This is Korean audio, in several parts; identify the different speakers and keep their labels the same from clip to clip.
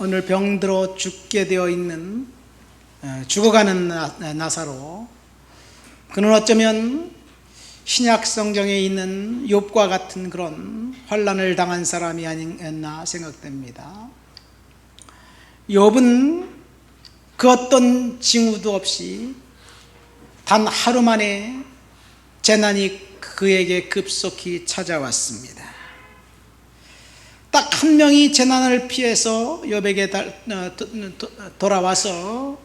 Speaker 1: 오늘 병들어 죽게 되어 있는 죽어가는 나사로, 그는 어쩌면 신약 성경에 있는 욥과 같은 그런 환난을 당한 사람이 아니었나 생각됩니다. 욥은 그 어떤 징후도 없이 단 하루 만에 재난이 그에게 급속히 찾아왔습니다. 딱 한 명이 재난을 피해서 욥에게 돌아와서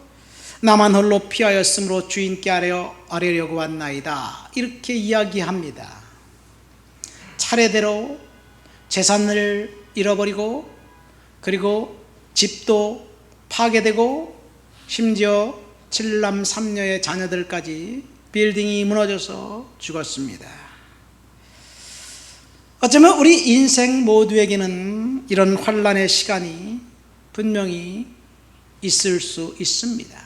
Speaker 1: 나만 홀로 피하였으므로 주인께 아뢰려고 왔나이다, 이렇게 이야기합니다. 차례대로 재산을 잃어버리고, 그리고 집도 파괴되고, 심지어 7남 3녀의 자녀들까지 빌딩이 무너져서 죽었습니다. 어쩌면 우리 인생 모두에게는 이런 환난의 시간이 분명히 있을 수 있습니다.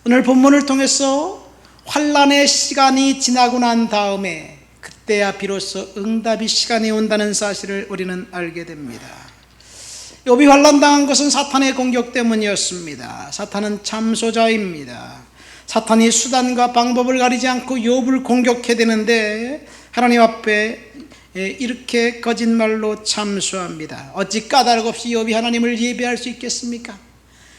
Speaker 1: 오늘 본문을 통해서 환난의 시간이 지나고 난 다음에 그때야 비로소 응답의 시간이 온다는 사실을 우리는 알게 됩니다. 욥이 환난당한 것은 사탄의 공격 때문이었습니다. 사탄은 참소자입니다. 사탄이 수단과 방법을 가리지 않고 욥을 공격해대는데 하나님 앞에 이렇게 거짓말로 참소합니다. 어찌 까닭 없이 욥이 하나님을 예배할 수 있겠습니까?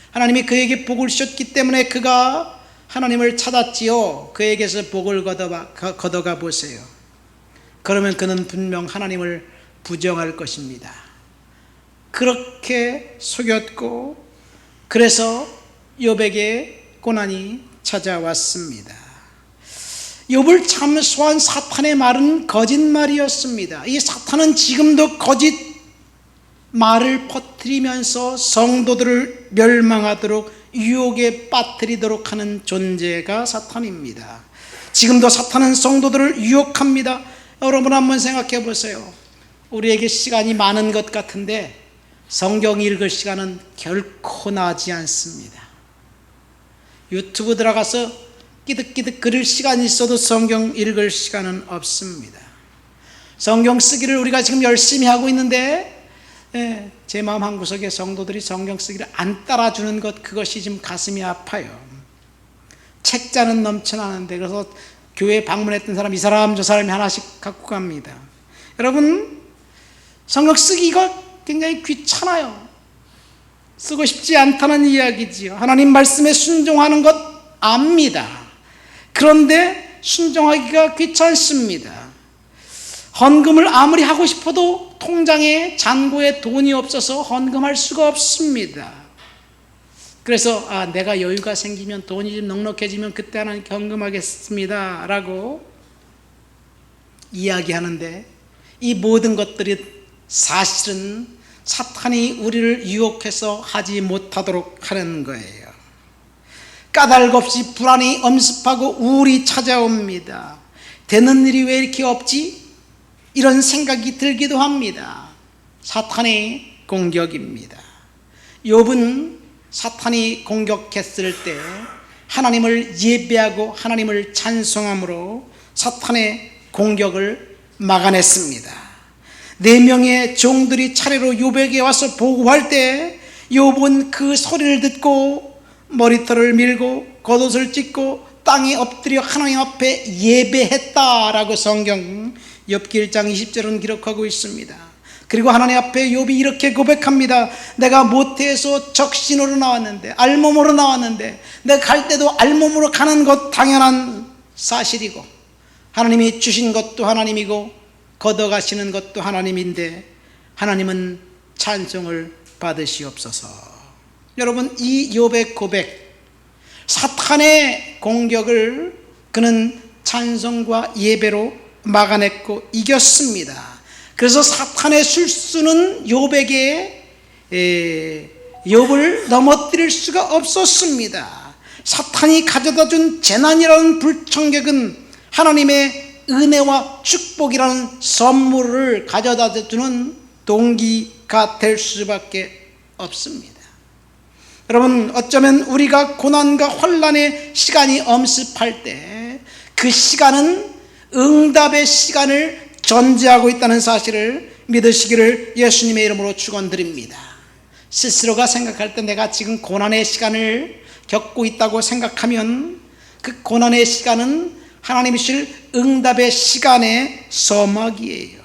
Speaker 1: 하나님이 그에게 복을 주셨기 때문에 그가 하나님을 찾았지요. 그에게서 복을 걷어가 보세요. 그러면 그는 분명 하나님을 부정할 것입니다. 그렇게 속였고, 그래서 욥에게 고난이 찾아왔습니다. 욥을 참소한 사탄의 말은 거짓말이었습니다. 이 사탄은 지금도 거짓 말을 퍼뜨리면서 성도들을 멸망하도록 유혹에 빠뜨리도록 하는 존재가 사탄입니다. 지금도 사탄은 성도들을 유혹합니다. 여러분 한번 생각해 보세요. 우리에게 시간이 많은 것 같은데 성경 읽을 시간은 결코 나지 않습니다. 유튜브 들어가서 끼득끼득 그릴 시간이 있어도 성경 읽을 시간은 없습니다. 성경 쓰기를 우리가 지금 열심히 하고 있는데 제 마음 한구석에 성도들이 성경 쓰기를 안 따라주는 것, 그것이 지금 가슴이 아파요. 책자는 넘쳐나는데, 그래서 교회 방문했던 사람 이 사람 저 사람이 하나씩 갖고 갑니다. 여러분, 성경 쓰기가 굉장히 귀찮아요. 쓰고 싶지 않다는 이야기지요. 하나님 말씀에 순종하는 것 압니다. 그런데 순종하기가 귀찮습니다. 헌금을 아무리 하고 싶어도 통장에 잔고에 돈이 없어서 헌금할 수가 없습니다. 그래서 내가 여유가 생기면, 돈이 좀 넉넉해지면 그때 하나님께 헌금하겠습니다 라고 이야기하는데, 이 모든 것들이 사실은 사탄이 우리를 유혹해서 하지 못하도록 하는 거예요. 까닭 없이 불안이 엄습하고 우울이 찾아옵니다. 되는 일이 왜 이렇게 없지? 이런 생각이 들기도 합니다. 사탄의 공격입니다. 욥은 사탄이 공격했을 때 하나님을 예배하고 하나님을 찬송함으로 사탄의 공격을 막아냈습니다. 4명의 종들이 차례로 욥에게 와서 보고할 때 욥은 그 소리를 듣고 머리털을 밀고 겉옷을 찢고 땅에 엎드려 하나님 앞에 예배했다라고 성경 욥기 1장 20절은 기록하고 있습니다. 그리고 하나님 앞에 욥이 이렇게 고백합니다. 내가 모태에서 적신으로 나왔는데, 알몸으로 나왔는데, 내가 갈 때도 알몸으로 가는 것 당연한 사실이고, 하나님이 주신 것도 하나님이고 걷어가시는 것도 하나님인데 하나님은 찬송을 받으시옵소서. 여러분, 이 욥의 고백, 사탄의 공격을 그는 찬송과 예배로 막아냈고 이겼습니다. 그래서 사탄의 술수는 욥에게 욥을 넘어뜨릴 수가 없었습니다. 사탄이 가져다준 재난이라는 불청객은 하나님의 은혜와 축복이라는 선물을 가져다주는 동기가 될 수밖에 없습니다. 여러분, 어쩌면 우리가 고난과 환난의 시간이 엄습할 때 그 시간은 응답의 시간을 전제하고 있다는 사실을 믿으시기를 예수님의 이름으로 축원드립니다. 스스로가 생각할 때 내가 지금 고난의 시간을 겪고 있다고 생각하면 그 고난의 시간은 하나님이 주실 응답의 시간의 서막이에요.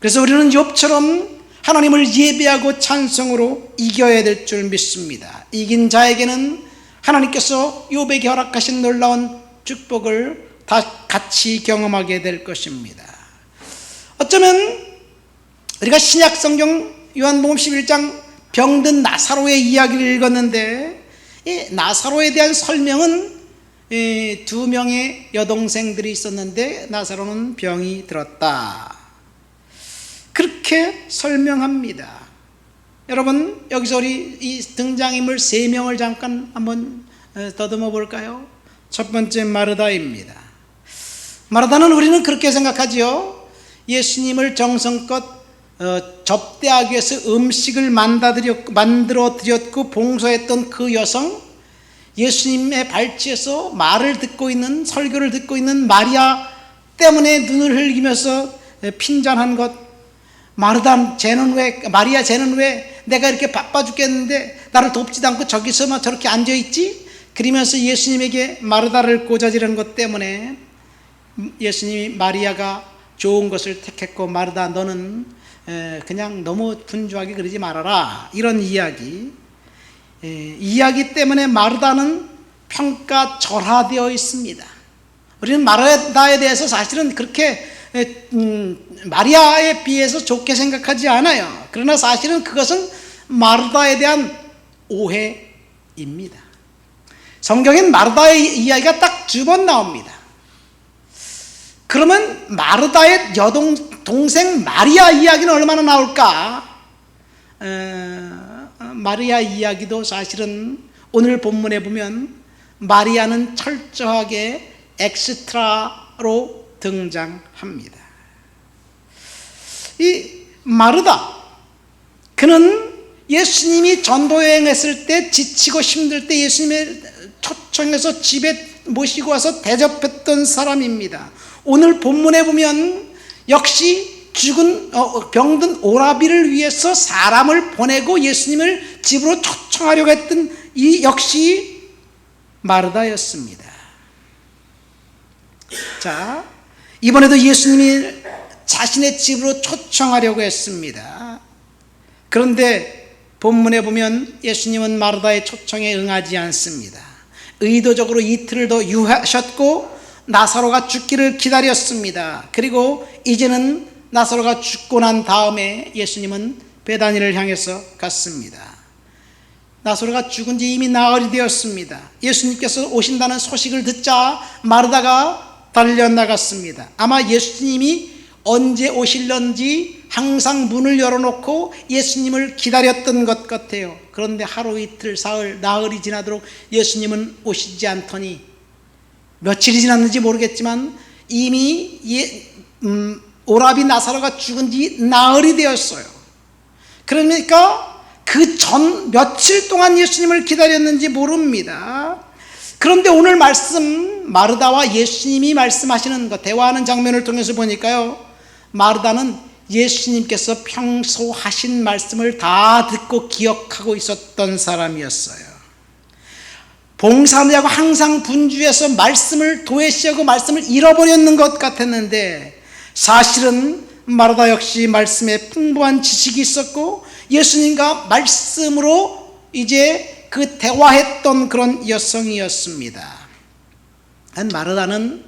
Speaker 1: 그래서 우리는 욥처럼 하나님을 예배하고 찬송으로 이겨야 될 줄 믿습니다. 이긴 자에게는 하나님께서 욥에게 허락하신 놀라운 축복을 다 같이 경험하게 될 것입니다. 어쩌면 우리가 신약 성경 요한복음 11장 병든 나사로의 이야기를 읽었는데, 이 나사로에 대한 설명은 두 명의 여동생들이 있었는데 나사로는 병이 들었다, 그렇게 설명합니다. 여러분, 여기서 우리 이 등장인물 세 명을 잠깐 한번 더듬어 볼까요? 첫 번째 마르다입니다. 마르다는 우리는 그렇게 생각하지요. 예수님을 정성껏 접대하기 위해서 음식을 만들어 드렸고 봉사했던 그 여성, 예수님의 발치에서 말을 듣고 있는, 설교를 듣고 있는 마리아 때문에 눈을 흘리면서 핀잔한 것. 마리아 쟤는 왜 내가 이렇게 바빠 죽겠는데 나를 돕지도 않고 저기서만 저렇게 앉아있지? 그러면서 예수님에게 마르다를 꼬자지른 것 때문에 예수님이 마리아가 좋은 것을 택했고 마르다 너는 그냥 너무 분주하게 그러지 말아라, 이런 이야기 때문에 마르다는 평가절하되어 있습니다. 우리는 마르다에 대해서 사실은 그렇게 마리아에 비해서 좋게 생각하지 않아요. 그러나 사실은 그것은 마르다에 대한 오해입니다. 성경엔 마르다의 이야기가 딱 2번 나옵니다. 그러면 마르다의 동생 마리아 이야기는 얼마나 나올까? 마리아 이야기도 사실은 오늘 본문에 보면 마리아는 철저하게 엑스트라로 등장합니다. 이 마르다, 그는 예수님이 전도여행했을 때 지치고 힘들 때 예수님의 초청해서 집에 모시고 와서 대접했던 사람입니다. 오늘 본문에 보면 역시 병든 오라비를 위해서 사람을 보내고 예수님을 집으로 초청하려고 했던 이 역시 마르다였습니다. 자, 이번에도 예수님이 자신의 집으로 초청하려고 했습니다. 그런데 본문에 보면 예수님은 마르다의 초청에 응하지 않습니다. 의도적으로 이틀을 더 유하셨고 나사로가 죽기를 기다렸습니다. 그리고 이제는 나사로가 죽고 난 다음에 예수님은 베다니를 향해서 갔습니다. 나사로가 죽은 지 이미 나흘이 되었습니다. 예수님께서 오신다는 소식을 듣자 마르다가 달려나갔습니다. 아마 예수님이 언제 오실런지 항상 문을 열어놓고 예수님을 기다렸던 것 같아요. 그런데 하루 이틀 사흘 나흘이 지나도록 예수님은 오시지 않더니 며칠이 지났는지 모르겠지만 이미 오라비 나사로가 죽은 지 나흘이 되었어요. 그러니까 그 전 며칠 동안 예수님을 기다렸는지 모릅니다. 그런데 오늘 말씀, 마르다와 예수님이 말씀하시는 것, 대화하는 장면을 통해서 보니까요, 마르다는 예수님께서 평소 하신 말씀을 다 듣고 기억하고 있었던 사람이었어요. 봉사하느라고 항상 분주해서 말씀을 도외시하고 말씀을 잃어버렸는 것 같았는데, 사실은 마르다 역시 말씀에 풍부한 지식이 있었고 예수님과 말씀으로 이제 그 대화했던 그런 여성이었습니다. 마르다는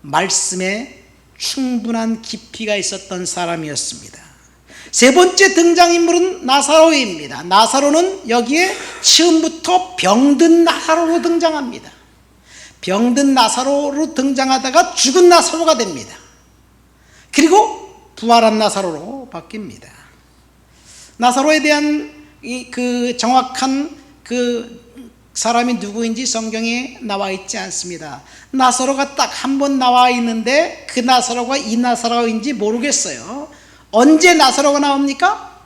Speaker 1: 말씀에 충분한 깊이가 있었던 사람이었습니다. 세 번째 등장인물은 나사로입니다. 나사로는 여기에 처음부터 병든 나사로로 등장합니다. 병든 나사로로 등장하다가 죽은 나사로가 됩니다. 그리고 부활한 나사로로 바뀝니다. 나사로에 대한 그 정확한 그 사람이 누구인지 성경에 나와 있지 않습니다. 나사로가 딱 한 번 나와 있는데 그 나사로가 이 나사로인지 모르겠어요. 언제 나사로가 나옵니까?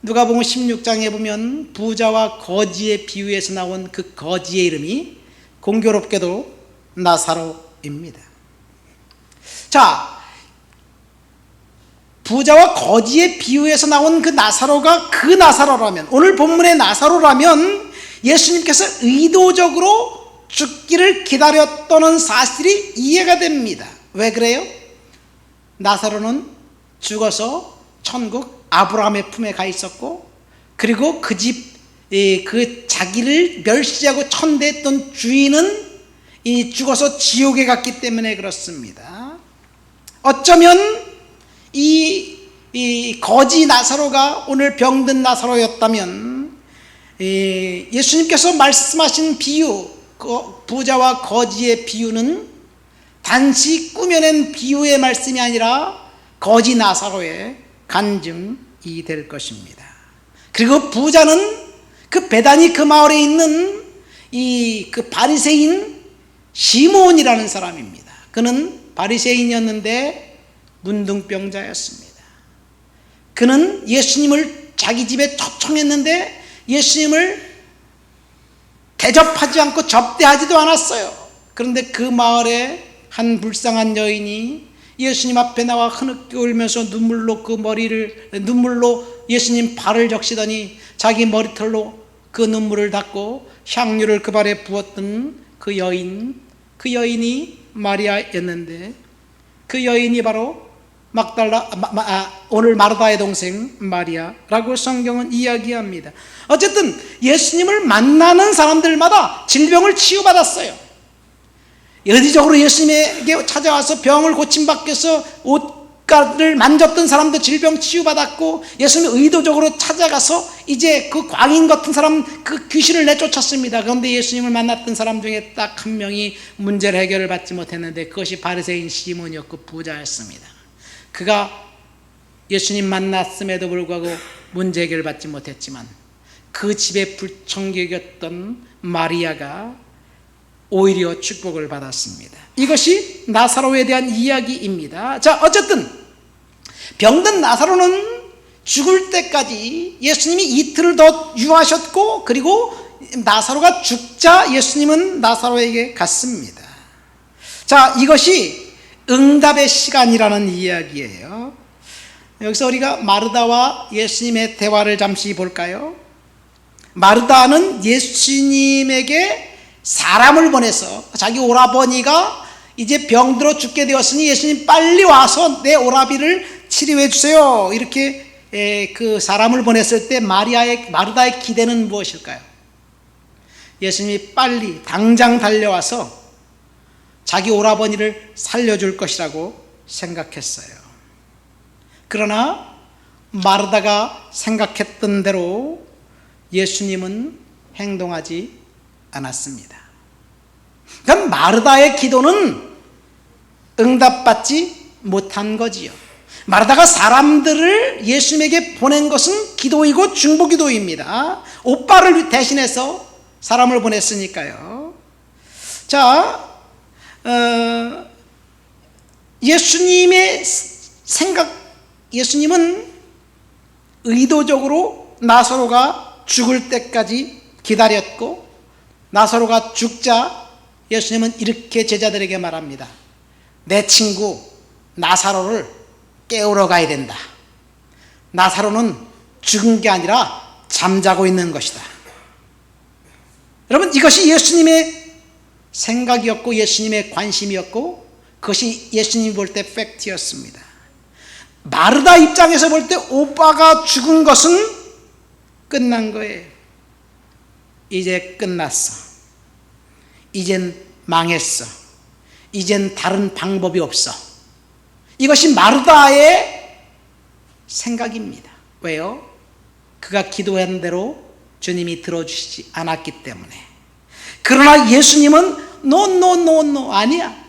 Speaker 1: 누가복음 16장에 보면 부자와 거지의 비유에서 나온 그 거지의 이름이 공교롭게도 나사로입니다. 자, 부자와 거지의 비유에서 나온 그 나사로가 그 나사로라면, 오늘 본문의 나사로라면 예수님께서 의도적으로 죽기를 기다렸다는 사실이 이해가 됩니다. 왜 그래요? 나사로는 죽어서 천국 아브라함의 품에 가 있었고, 그리고 그 집, 그 자기를 멸시하고 천대했던 주인은 죽어서 지옥에 갔기 때문에 그렇습니다. 어쩌면 이 거지 나사로가 오늘 병든 나사로였다면, 예수님께서 말씀하신 비유, 부자와 거지의 비유는 단지 꾸며낸 비유의 말씀이 아니라 거지 나사로의 간증이 될 것입니다. 그리고 부자는 그 베다니 그 마을에 있는 그 바리새인 시몬이라는 사람입니다. 그는 바리새인이었는데 문둥병자였습니다. 그는 예수님을 자기 집에 초청했는데 예수님을 대접하지 않고 접대하지도 않았어요. 그런데 그 마을에 한 불쌍한 여인이 예수님 앞에 나와 흐느껴 울면서 눈물로 예수님 발을 적시더니 자기 머리털로 그 눈물을 닦고 향유를 그 발에 부었던 그 여인이 마리아였는데, 그 여인이 바로 오늘 마르다의 동생 마리아라고 성경은 이야기합니다. 어쨌든 예수님을 만나는 사람들마다 질병을 치유받았어요. 여지적으로 예수님에게 찾아와서 병을 고침받기 위해서 옷가를 만졌던 사람도 질병 치유받았고, 예수님이 의도적으로 찾아가서 이제 그 광인 같은 사람, 그 귀신을 내쫓았습니다. 그런데 예수님을 만났던 사람 중에 딱 한 명이 문제를 해결을 받지 못했는데, 그것이 바리새인 시몬이었고 부자였습니다. 그가 예수님 만났음에도 불구하고 문제 해결을 받지 못했지만 그 집에 불청객이었던 마리아가 오히려 축복을 받았습니다. 이것이 나사로에 대한 이야기입니다. 자, 어쨌든 병든 나사로는 죽을 때까지 예수님이 이틀을 더 유하셨고, 그리고 나사로가 죽자 예수님은 나사로에게 갔습니다. 자, 이것이 응답의 시간이라는 이야기예요. 여기서 우리가 마르다와 예수님의 대화를 잠시 볼까요? 마르다는 예수님에게 사람을 보내서 자기 오라버니가 이제 병들어 죽게 되었으니 예수님 빨리 와서 내 오라비를 치료해 주세요, 이렇게 그 사람을 보냈을 때 마르다의 기대는 무엇일까요? 예수님이 빨리 당장 달려와서 자기 오라버니를 살려줄 것이라고 생각했어요. 그러나 마르다가 생각했던 대로 예수님은 행동하지 않았습니다. 그럼 마르다의 기도는 응답받지 못한 거지요. 마르다가 사람들을 예수님에게 보낸 것은 기도이고 중보기도입니다. 오빠를 대신해서 사람을 보냈으니까요. 자, 예수님은 의도적으로 나사로가 죽을 때까지 기다렸고, 나사로가 죽자 예수님은 이렇게 제자들에게 말합니다. 내 친구 나사로를 깨우러 가야 된다. 나사로는 죽은 게 아니라 잠자고 있는 것이다. 여러분, 이것이 예수님의 생각이었고 예수님의 관심이었고, 그것이 예수님이 볼 때 팩트였습니다. 마르다 입장에서 볼 때 오빠가 죽은 것은 끝난 거예요. 이제 끝났어. 이젠 망했어. 이젠 다른 방법이 없어. 이것이 마르다의 생각입니다. 왜요? 그가 기도한 대로 주님이 들어주시지 않았기 때문에. 그러나 예수님은 노 아니야.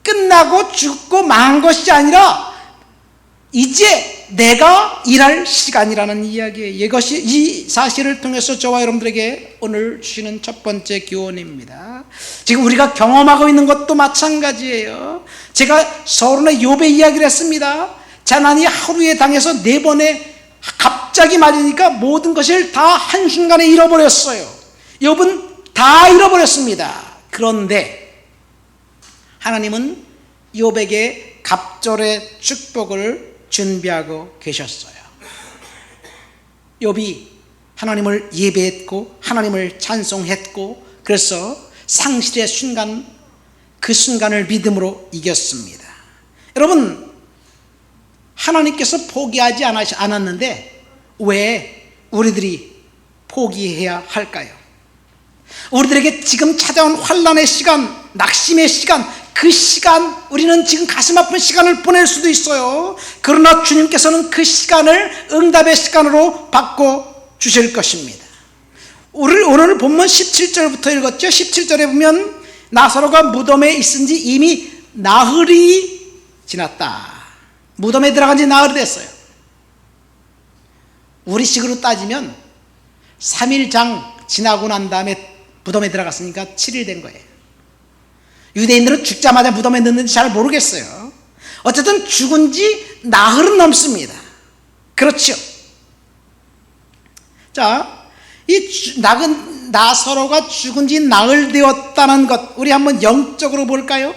Speaker 1: 끝나고 죽고 망한 것이 아니라 이제 내가 일할 시간이라는 이야기예요. 이것이 이 사실을 통해서 저와 여러분들에게 오늘 주시는 첫 번째 교훈입니다. 지금 우리가 경험하고 있는 것도 마찬가지예요. 제가 서론에 욥의 이야기를 했습니다. 재난이 하루에 당해서 4번에 갑자기 맞으니까 모든 것을 다 한순간에 잃어버렸어요. 욥은 다 잃어버렸습니다. 그런데 하나님은 욥에게 갑절의 축복을 준비하고 계셨어요. 욥이 하나님을 예배했고 하나님을 찬송했고 그래서 상실의 순간, 그 순간을 믿음으로 이겼습니다. 여러분, 하나님께서 포기하지 않았는데 왜 우리들이 포기해야 할까요? 우리들에게 지금 찾아온 환난의 시간, 낙심의 시간, 그 시간, 우리는 지금 가슴 아픈 시간을 보낼 수도 있어요. 그러나 주님께서는 그 시간을 응답의 시간으로 바꿔주실 것입니다. 오늘 본문 17절부터 읽었죠. 17절에 보면 나사로가 무덤에 있은 지 이미 나흘이 지났다. 무덤에 들어간 지 나흘이 됐어요. 우리식으로 따지면 3일장 지나고 난 다음에 무덤에 들어갔으니까 7일 된 거예요. 유대인들은 죽자마자 무덤에 넣는지 잘 모르겠어요. 어쨌든 죽은 지 나흘은 넘습니다. 그렇죠. 자, 이 나사로가 죽은 지 나흘 되었다는 것, 우리 한번 영적으로 볼까요?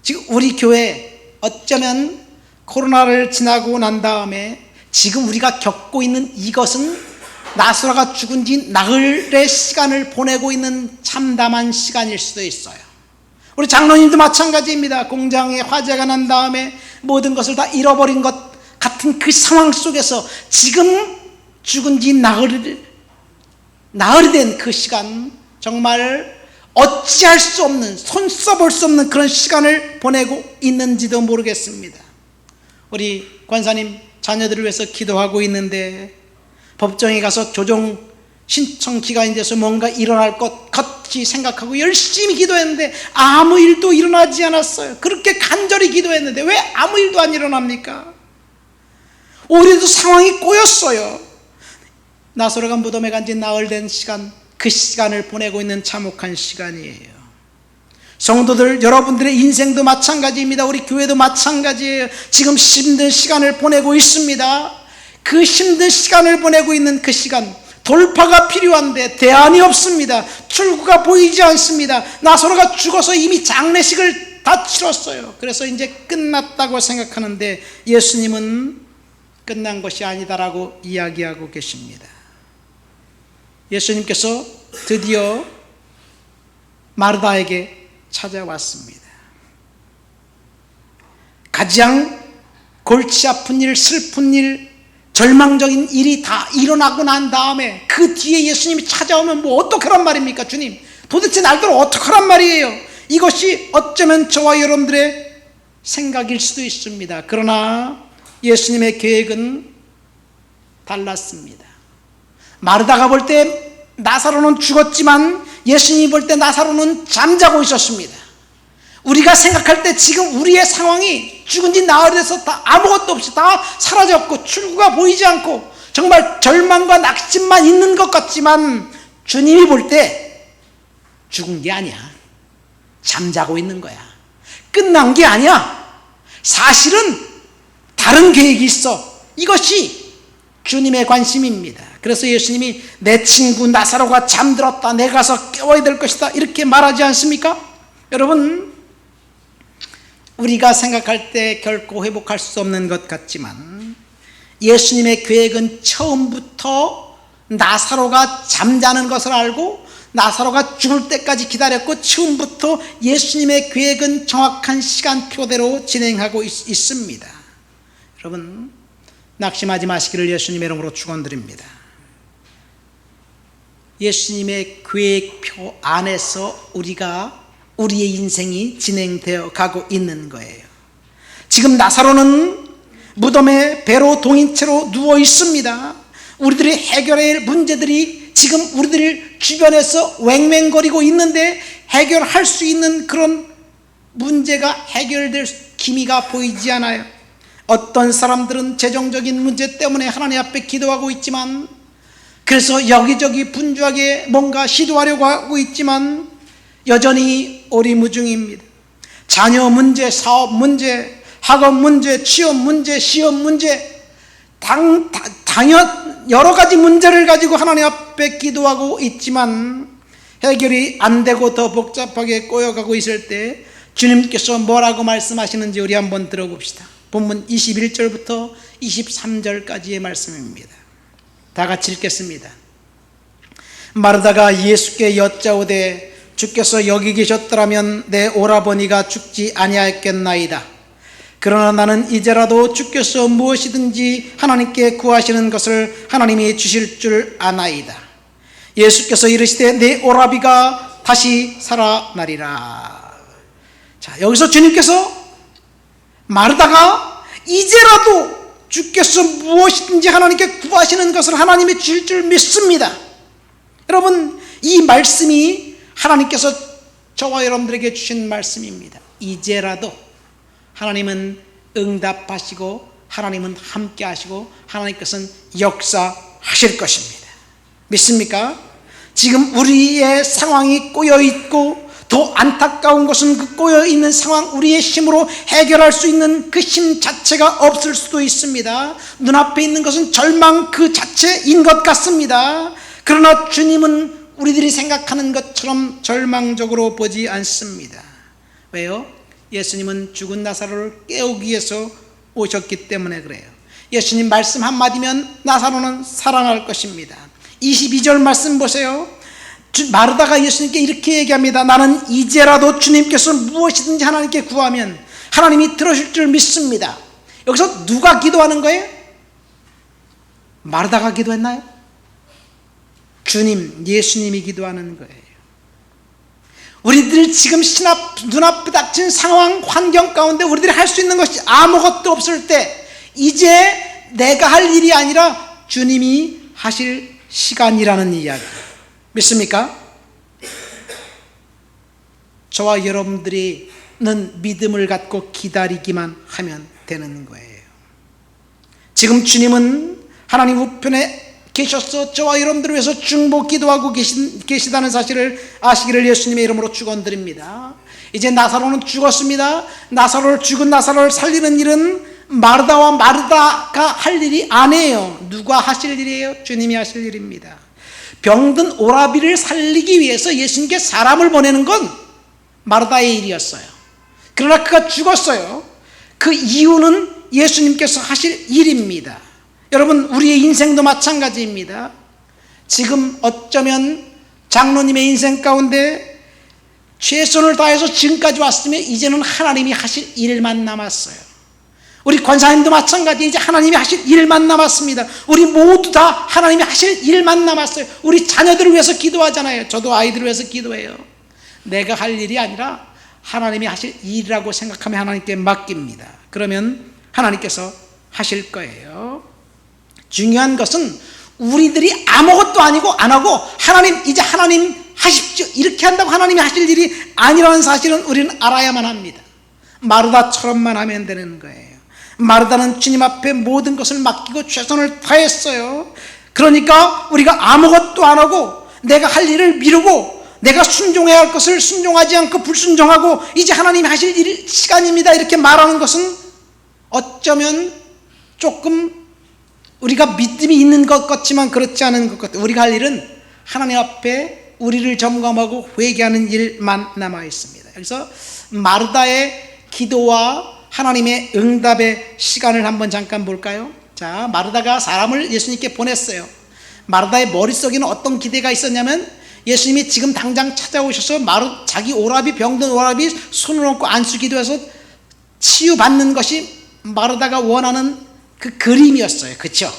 Speaker 1: 지금 우리 교회 어쩌면 코로나를 지나고 난 다음에 지금 우리가 겪고 있는 이것은 나사로가 죽은 지 나흘의 시간을 보내고 있는 참담한 시간일 수도 있어요. 우리 장로님도 마찬가지입니다. 공장에 화재가 난 다음에 모든 것을 다 잃어버린 것 같은 그 상황 속에서 지금 죽은 지 나흘이 된 그 시간, 정말 어찌할 수 없는, 손 써볼 수 없는 그런 시간을 보내고 있는지도 모르겠습니다. 우리 권사님 자녀들을 위해서 기도하고 있는데 법정에 가서 조정 신청 기간이 돼서 뭔가 일어날 것 같이 생각하고 열심히 기도했는데 아무 일도 일어나지 않았어요. 그렇게 간절히 기도했는데 왜 아무 일도 안 일어납니까? 오히려 상황이 꼬였어요. 나사로가 무덤에 간 지 나흘 된 시간, 그 시간을 보내고 있는 참혹한 시간이에요. 성도들, 여러분들의 인생도 마찬가지입니다. 우리 교회도 마찬가지예요. 지금 힘든 시간을 보내고 있습니다. 그 힘든 시간을 보내고 있는 그 시간, 돌파가 필요한데 대안이 없습니다. 출구가 보이지 않습니다. 나사로가 죽어서 이미 장례식을 다 치렀어요. 그래서 이제 끝났다고 생각하는데 예수님은 끝난 것이 아니다라고 이야기하고 계십니다. 예수님께서 드디어 마르다에게 찾아왔습니다. 가장 골치 아픈 일, 슬픈 일, 절망적인 일이 다 일어나고 난 다음에 그 뒤에 예수님이 찾아오면 뭐 어떡하란 말입니까? 주님, 도대체 날들 어떡하란 말이에요? 이것이 어쩌면 저와 여러분들의 생각일 수도 있습니다. 그러나 예수님의 계획은 달랐습니다. 마르다가 볼 때 나사로는 죽었지만 예수님이 볼 때 나사로는 잠자고 있었습니다. 우리가 생각할 때 지금 우리의 상황이 죽은 지 나흘이 돼서 다 아무것도 없이 다 사라졌고 출구가 보이지 않고 정말 절망과 낙심만 있는 것 같지만 주님이 볼 때 죽은 게 아니야. 잠자고 있는 거야. 끝난 게 아니야. 사실은 다른 계획이 있어. 이것이 주님의 관심입니다. 그래서 예수님이 내 친구 나사로가 잠들었다. 내가 가서 깨워야 될 것이다. 이렇게 말하지 않습니까? 여러분, 우리가 생각할 때 결코 회복할 수 없는 것 같지만 예수님의 계획은 처음부터 나사로가 잠자는 것을 알고 나사로가 죽을 때까지 기다렸고 처음부터 예수님의 계획은 정확한 시간표대로 진행하고 있습니다. 여러분, 낙심하지 마시기를 예수님의 이름으로 축원드립니다. 예수님의 계획표 안에서 우리의 인생이 진행되어 가고 있는 거예요. 지금 나사로는 무덤에 배로 동인 채로 누워 있습니다. 우리들이 해결해야 할 문제들이 지금 우리들 주변에서 왱왱거리고 있는데 해결할 수 있는 그런 문제가 해결될 기미가 보이지 않아요. 어떤 사람들은 재정적인 문제 때문에 하나님 앞에 기도하고 있지만, 그래서 여기저기 분주하게 뭔가 시도하려고 하고 있지만 여전히 오리무중입니다. 자녀 문제, 사업 문제, 학업 문제, 취업 문제, 시험 문제, 당연 여러 가지 문제를 가지고 하나님 앞에 기도하고 있지만 해결이 안 되고 더 복잡하게 꼬여가고 있을 때 주님께서 뭐라고 말씀하시는지 우리 한번 들어봅시다. 본문 21절부터 23절까지의 말씀입니다. 다 같이 읽겠습니다. 마르다가 예수께 여짜오되 주께서 여기 계셨더라면 내 오라버니가 죽지 아니하였겠나이다. 그러나 나는 이제라도 주께서 무엇이든지 하나님께 구하시는 것을 하나님이 주실 줄 아나이다. 예수께서 이르시되 내 오라비가 다시 살아나리라. 자, 여기서 주님께서 마르다가 이제라도 주께서 무엇이든지 하나님께 구하시는 것을 하나님이 주실 줄 믿습니다. 여러분, 이 말씀이 하나님께서 저와 여러분들에게 주신 말씀입니다. 이제라도 하나님은 응답하시고 하나님은 함께 하시고 하나님께서는 역사하실 것입니다. 믿습니까? 지금 우리의 상황이 꼬여있고 더 안타까운 것은 그 꼬여있는 상황, 우리의 힘으로 해결할 수 있는 그 힘 자체가 없을 수도 있습니다. 눈앞에 있는 것은 절망 그 자체인 것 같습니다. 그러나 주님은 우리들이 생각하는 것처럼 절망적으로 보지 않습니다. 왜요? 예수님은 죽은 나사로를 깨우기 위해서 오셨기 때문에 그래요. 예수님 말씀 한마디면 나사로는 살아날 것입니다. 22절 말씀 보세요. 마르다가 예수님께 이렇게 얘기합니다. 나는 이제라도 주님께서 무엇이든지 하나님께 구하면 하나님이 들으실 줄 믿습니다. 여기서 누가 기도하는 거예요? 마르다가 기도했나요? 주님, 예수님이 기도하는 거예요. 우리들 지금 눈앞에 닥친 상황, 환경 가운데 우리들이 할 수 있는 것이 아무것도 없을 때 이제 내가 할 일이 아니라 주님이 하실 시간이라는 이야기. 믿습니까? 저와 여러분들이는 믿음을 갖고 기다리기만 하면 되는 거예요. 지금 주님은 하나님 우편에 계셔서 저와 여러분들을 위해서 중보 기도하고 계시다는 사실을 아시기를 예수님의 이름으로 축원드립니다. 이제 나사로는 죽었습니다. 죽은 나사로를 살리는 일은 마르다가 할 일이 아니에요. 누가 하실 일이에요? 주님이 하실 일입니다. 병든 오라비를 살리기 위해서 예수님께 사람을 보내는 건 마르다의 일이었어요. 그러나 그가 죽었어요. 그 이유는 예수님께서 하실 일입니다. 여러분, 우리의 인생도 마찬가지입니다. 지금 어쩌면 장로님의 인생 가운데 최선을 다해서 지금까지 왔으면 이제는 하나님이 하실 일만 남았어요. 우리 권사님도 마찬가지, 이제 하나님이 하실 일만 남았습니다. 우리 모두 다 하나님이 하실 일만 남았어요. 우리 자녀들을 위해서 기도하잖아요. 저도 아이들을 위해서 기도해요. 내가 할 일이 아니라 하나님이 하실 일이라고 생각하면 하나님께 맡깁니다. 그러면 하나님께서 하실 거예요. 중요한 것은 우리들이 아무것도 아니고 안 하고 하나님, 이제 하나님 하십시오, 이렇게 한다고 하나님이 하실 일이 아니라는 사실은 우리는 알아야만 합니다. 마르다처럼만 하면 되는 거예요. 마르다는 주님 앞에 모든 것을 맡기고 최선을 다했어요. 그러니까 우리가 아무것도 안 하고 내가 할 일을 미루고 내가 순종해야 할 것을 순종하지 않고 불순종하고 이제 하나님이 하실 일 시간입니다, 이렇게 말하는 것은 어쩌면 조금 우리가 믿음이 있는 것 같지만 그렇지 않은 것 같아요. 우리가 할 일은 하나님 앞에 우리를 점검하고 회개하는 일만 남아 있습니다. 그래서 마르다의 기도와 하나님의 응답의 시간을 한번 잠깐 볼까요? 자, 마르다가 사람을 예수님께 보냈어요. 마르다의 머릿속에는 어떤 기대가 있었냐면 예수님이 지금 당장 찾아오셔서 자기 오라비, 병든 오라비 손을 얹고 안수 기도해서 치유받는 것이 마르다가 원하는 그 그림이었어요. 그렇죠?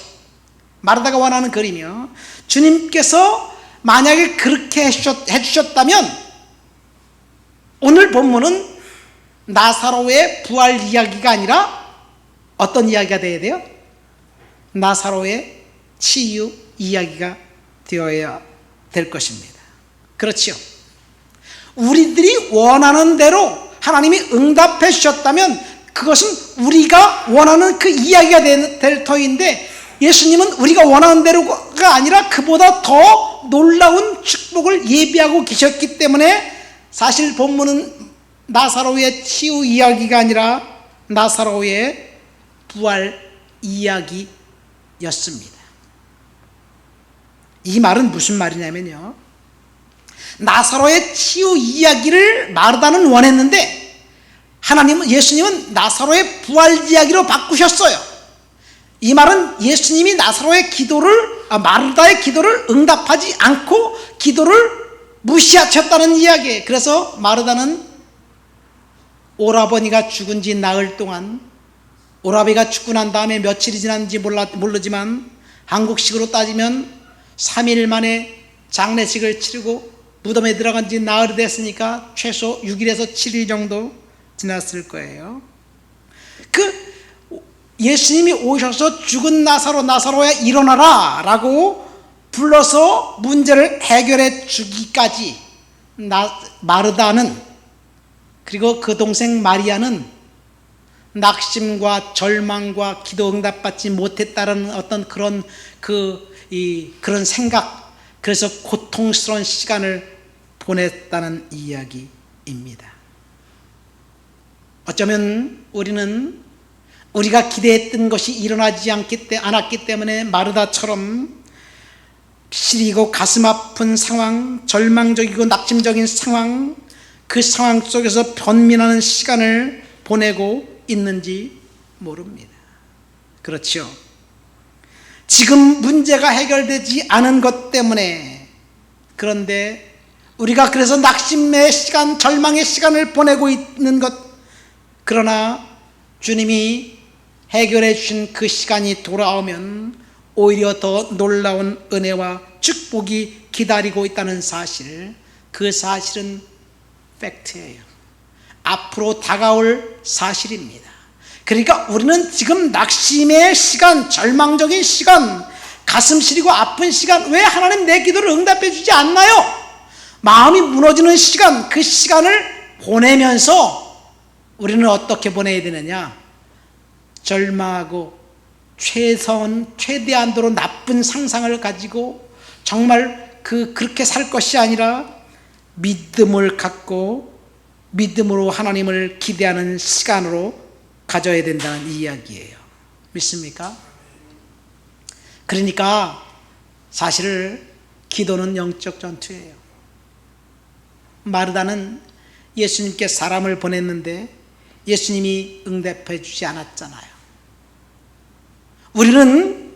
Speaker 1: 마르다가 원하는 그림이요. 주님께서 만약에 그렇게 해주셨다면 오늘 본문은 나사로의 부활 이야기가 아니라 어떤 이야기가 되어야 돼요? 나사로의 치유 이야기가 되어야 될 것입니다. 그렇죠? 우리들이 원하는 대로 하나님이 응답해 주셨다면 그것은 우리가 원하는 그 이야기가 될 터인데 예수님은 우리가 원하는 대로가 아니라 그보다 더 놀라운 축복을 예비하고 계셨기 때문에 사실 본문은 나사로의 치유 이야기가 아니라 나사로의 부활 이야기였습니다. 이 말은 무슨 말이냐면요, 나사로의 치유 이야기를 마르다는 원했는데 예수님은 나사로의 부활 이야기로 바꾸셨어요. 이 말은 예수님이 마르다의 기도를 응답하지 않고 기도를 무시하셨다는 이야기예요. 그래서 마르다는 오라버니가 죽은 지 나흘 동안, 오라버니가 죽고 난 다음에 며칠이 지났는지 모르지만 한국식으로 따지면 3일 만에 장례식을 치르고 무덤에 들어간 지 나흘이 됐으니까 최소 6일에서 7일 정도 지났을 거예요. 예수님이 오셔서 죽은 나사로야 일어나라 라고 불러서 문제를 해결해 주기까지 마르다는, 그리고 그 동생 마리아는 낙심과 절망과 기도 응답받지 못했다는 어떤 그런 생각, 그래서 고통스러운 시간을 보냈다는 이야기입니다. 어쩌면 우리가 기대했던 것이 일어나지 않았기 때문에 마르다처럼 시리고 가슴 아픈 상황, 절망적이고 낙심적인 상황, 그 상황 속에서 변민하는 시간을 보내고 있는지 모릅니다. 그렇죠. 지금 문제가 해결되지 않은 것 때문에, 그런데 우리가 그래서 낙심의 시간, 절망의 시간을 보내고 있는 것, 그러나 주님이 해결해 주신 그 시간이 돌아오면 오히려 더 놀라운 은혜와 축복이 기다리고 있다는 사실, 그 사실은 팩트예요. 앞으로 다가올 사실입니다. 그러니까 우리는 지금 낙심의 시간, 절망적인 시간, 가슴 시리고 아픈 시간, 왜 하나님 내 기도를 응답해 주지 않나요? 마음이 무너지는 시간, 그 시간을 보내면서 우리는 어떻게 보내야 되느냐? 절망하고 최대한도로 나쁜 상상을 가지고 정말 그렇게 살 것이 아니라 믿음을 갖고 믿음으로 하나님을 기대하는 시간으로 가져야 된다는 이야기예요. 믿습니까? 그러니까 사실 기도는 영적 전투예요. 마르다는 예수님께 사람을 보냈는데 예수님이 응답해 주지 않았잖아요. 우리는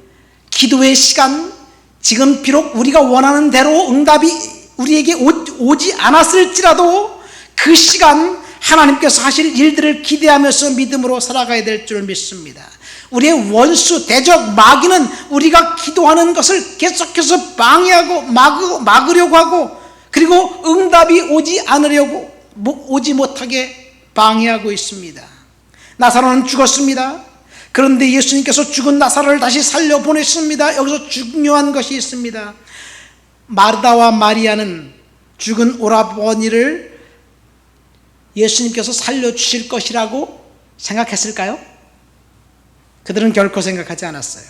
Speaker 1: 기도의 시간, 지금 비록 우리가 원하는 대로 응답이 우리에게 오지 않았을지라도 그 시간 하나님께서 하실 일들을 기대하면서 믿음으로 살아가야 될 줄 믿습니다. 우리의 원수, 대적, 마귀는 우리가 기도하는 것을 계속해서 방해하고 막으려고 하고, 그리고 응답이 오지 못하게 방해하고 있습니다. 나사로는 죽었습니다. 그런데 예수님께서 죽은 나사로를 다시 살려보냈습니다. 여기서 중요한 것이 있습니다. 마르다와 마리아는 죽은 오라버니를 예수님께서 살려주실 것이라고 생각했을까요? 그들은 결코 생각하지 않았어요.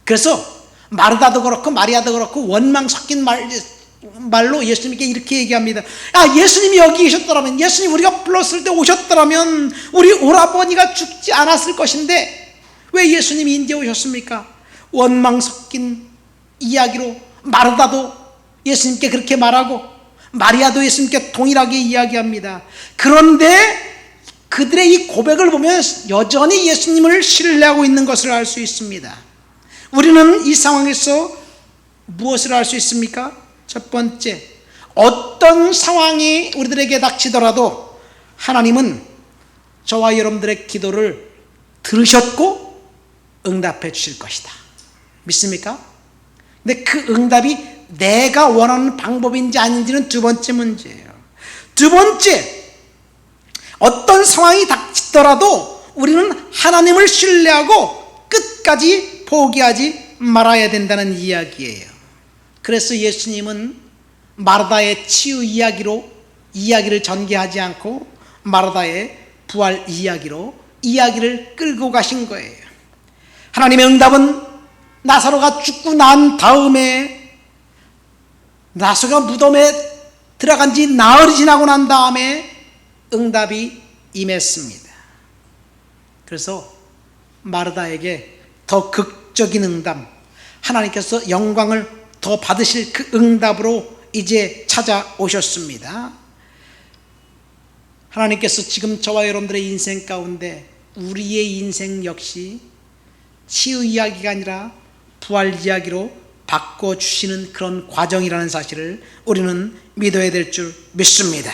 Speaker 1: 그래서 마르다도 그렇고 마리아도 그렇고 원망 섞인 말로 예수님께 이렇게 얘기합니다. 예수님이 여기 계셨더라면, 예수님 우리가 불렀을 때 오셨더라면 우리 오라버니가 죽지 않았을 것인데 왜 예수님이 이제 오셨습니까? 원망 섞인 이야기로 마르다도 예수님께 그렇게 말하고 마리아도 예수님께 동일하게 이야기합니다. 그런데 그들의 이 고백을 보면 여전히 예수님을 신뢰하고 있는 것을 알 수 있습니다. 우리는 이 상황에서 무엇을 알 수 있습니까? 첫 번째, 어떤 상황이 우리들에게 닥치더라도 하나님은 저와 여러분들의 기도를 들으셨고 응답해 주실 것이다. 믿습니까? 근데 그 응답이 내가 원하는 방법인지 아닌지는 두 번째 문제예요. 두 번째, 어떤 상황이 닥치더라도 우리는 하나님을 신뢰하고 끝까지 포기하지 말아야 된다는 이야기예요. 그래서 예수님은 마르다의 치유 이야기를 전개하지 않고 마르다의 부활 이야기를 끌고 가신 거예요. 하나님의 응답은 나사로가 죽고 난 다음에, 나사로가 무덤에 들어간 지 나흘이 지나고 난 다음에 응답이 임했습니다. 그래서 마르다에게 더 극적인 응답, 하나님께서 영광을 더 받으실 그 응답으로 이제 찾아오셨습니다. 하나님께서 지금 저와 여러분들의 인생 가운데 우리의 인생 역시 치유 이야기가 아니라 부활 이야기로 바꿔주시는 그런 과정이라는 사실을 우리는 믿어야 될 줄 믿습니다.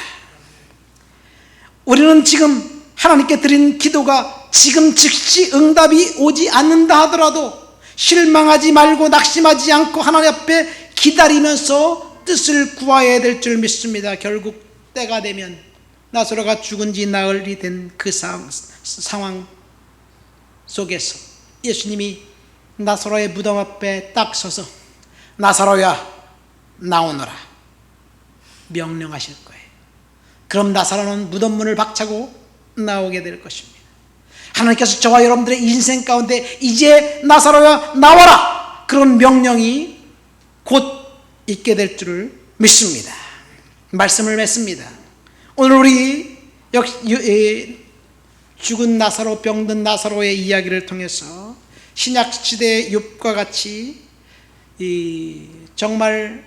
Speaker 1: 우리는 지금 하나님께 드린 기도가 지금 즉시 응답이 오지 않는다 하더라도 실망하지 말고 낙심하지 않고 하나님 앞에 기다리면서 뜻을 구해야 될 줄 믿습니다. 결국 때가 되면 나사로가 죽은 지 나흘이 된 그 상황 속에서 예수님이 나사로의 무덤 앞에 딱 서서 나사로야 나오너라 명령하실 거예요. 그럼 나사로는 무덤 문을 박차고 나오게 될 것입니다. 하나님께서 저와 여러분들의 인생 가운데 이제 나사로야 나와라 그런 명령이 곧 있게 될 줄을 믿습니다. 말씀을 맺습니다. 오늘 우리 죽은 나사로, 병든 나사로의 이야기를 통해서 신약시대의 욥과 같이 정말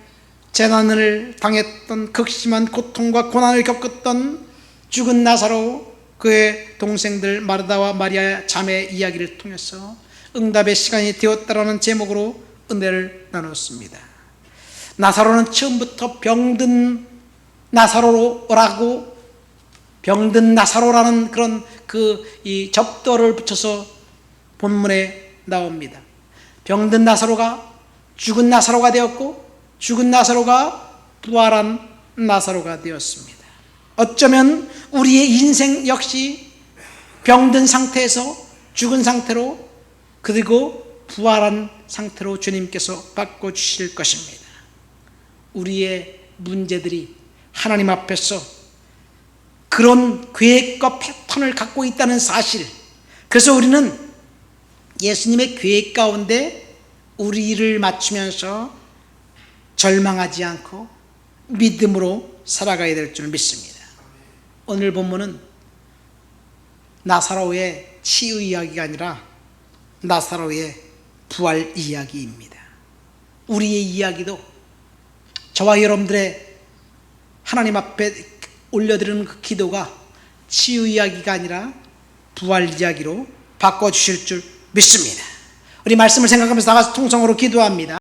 Speaker 1: 재난을 당했던 극심한 고통과 고난을 겪었던 죽은 나사로, 그의 동생들 마르다와 마리아 자매 이야기를 통해서 응답의 시간이 되었다라는 제목으로 은혜를 나눴습니다. 나사로는 처음부터 병든 나사로라고, 병든 나사로라는 그런 이 접도를 붙여서 본문에 나옵니다. 병든 나사로가 죽은 나사로가 되었고 죽은 나사로가 부활한 나사로가 되었습니다. 어쩌면 우리의 인생 역시 병든 상태에서 죽은 상태로 그리고 부활한 상태로 주님께서 바꿔주실 것입니다. 우리의 문제들이 하나님 앞에서 그런 계획과 패턴을 갖고 있다는 사실, 그래서 우리는 예수님의 계획 가운데 우리를 맞추면서 절망하지 않고 믿음으로 살아가야 될 줄 믿습니다. 오늘 본문은 나사로의 치유 이야기가 아니라 나사로의 부활 이야기입니다. 우리의 이야기도 저와 여러분들의 하나님 앞에 올려드리는 그 기도가 치유 이야기가 아니라 부활 이야기로 바꿔주실 줄 믿습니다. 우리 말씀을 생각하면서 다 같이 통성으로 기도합니다.